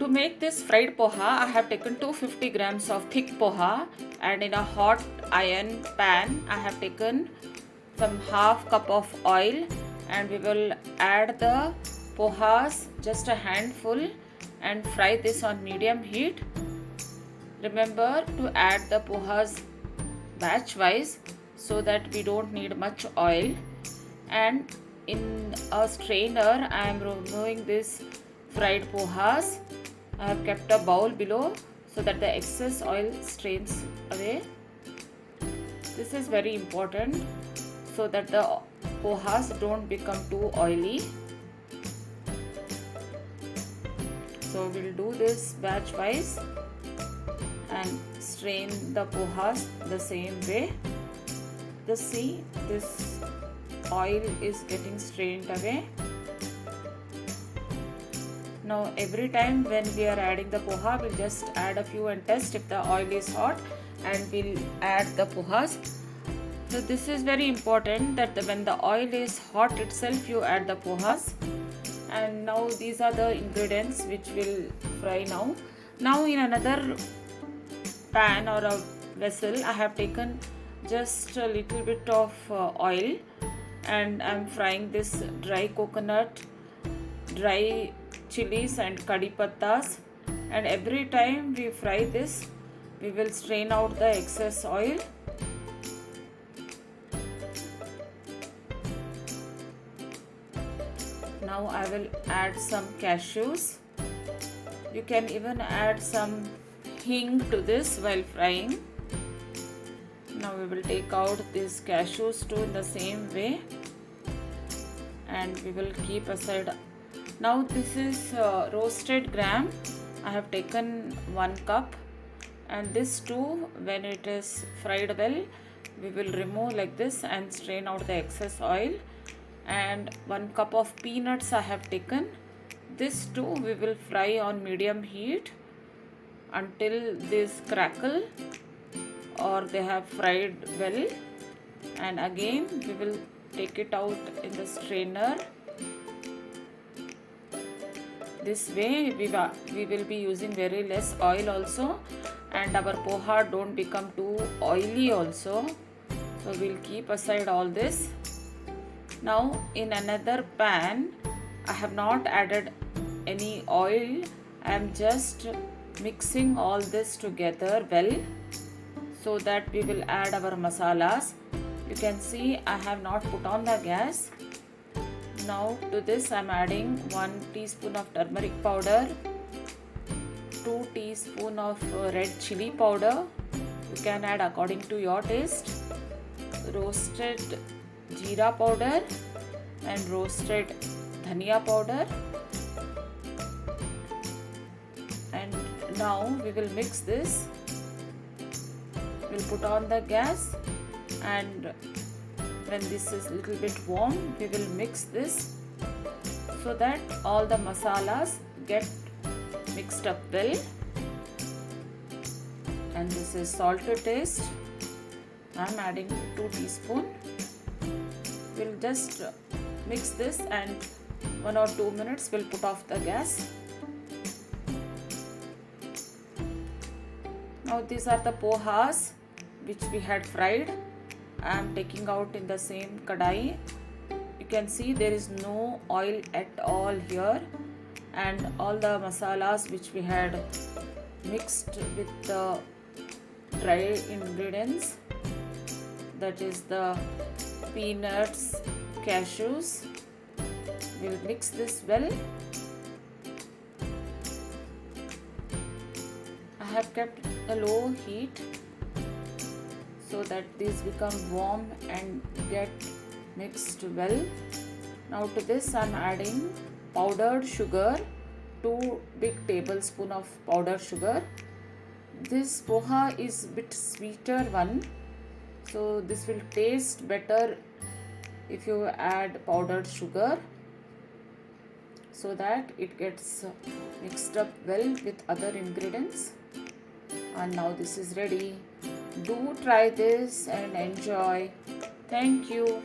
To make this fried poha, I have taken 250 grams of thick poha, and in a hot iron pan I have taken some half cup of oil, and we will add the pohas, just a handful, and fry this on medium heat. Remember to add the pohas batch wise so that we don't need much oil. And in a strainer I am removing this fried pohas. I have kept a bowl below so that the excess oil strains away. This is very important so that the pohas don't become too oily. So we'll do this batch wise and strain the pohas the same way. Just see, this oil is getting strained away. Now every time when we are adding the poha, we'll just add a few and test if the oil is hot, and we'll add the pohas. So this is very important that when the oil is hot itself, you add the pohas. And now these are the ingredients which will fry now. Now in another pan or a vessel, I have taken just a little bit of oil, and I'm frying this dry coconut, dry chilies and kadhi pattas, and every time we fry this we will strain out the excess oil. Now I will add some cashews. You can even add some hing to this while frying. Now we will take out these cashews too in the same way, and we will keep aside. Now this is roasted gram. I have taken 1 cup, and this too, when it is fried well, we will remove like this and strain out the excess oil. And 1 cup of peanuts I have taken. This too we will fry on medium heat until this crackle or they have fried well, and again we will take it out in the strainer. This way we will be using very less oil also, and our poha don't become too oily also. So we'll keep aside all this. Now in another pan, I have not added any oil. I am just mixing all this together well so that we will add our masalas. You can see I have not put on the gas. Now to this I am adding 1 teaspoon of turmeric powder, 2 teaspoon of red chili powder. You can add according to your taste. Roasted jeera powder and roasted dhania powder. And now we will mix this. We'll put on the gas, and when this is little bit warm, we will mix this so that all the masalas get mixed up well. And this is salt to taste. I am adding 2 teaspoon. We'll just mix this, and 1 or 2 minutes we'll put off the gas. Now these are the pohas which we had fried. I am taking out in the same kadai. You can see there is no oil at all here, and all the masalas which we had mixed with the dry ingredients, that is the peanuts, cashews. We'll mix this well. I have kept a low heat so that these become warm and get mixed well. Now to this I am adding powdered sugar, 2 big tablespoons of powdered sugar. This poha is a bit sweeter one, so this will taste better if you add powdered sugar, so that it gets mixed up well with other ingredients. And now this is ready. Do try this and enjoy. Thank you.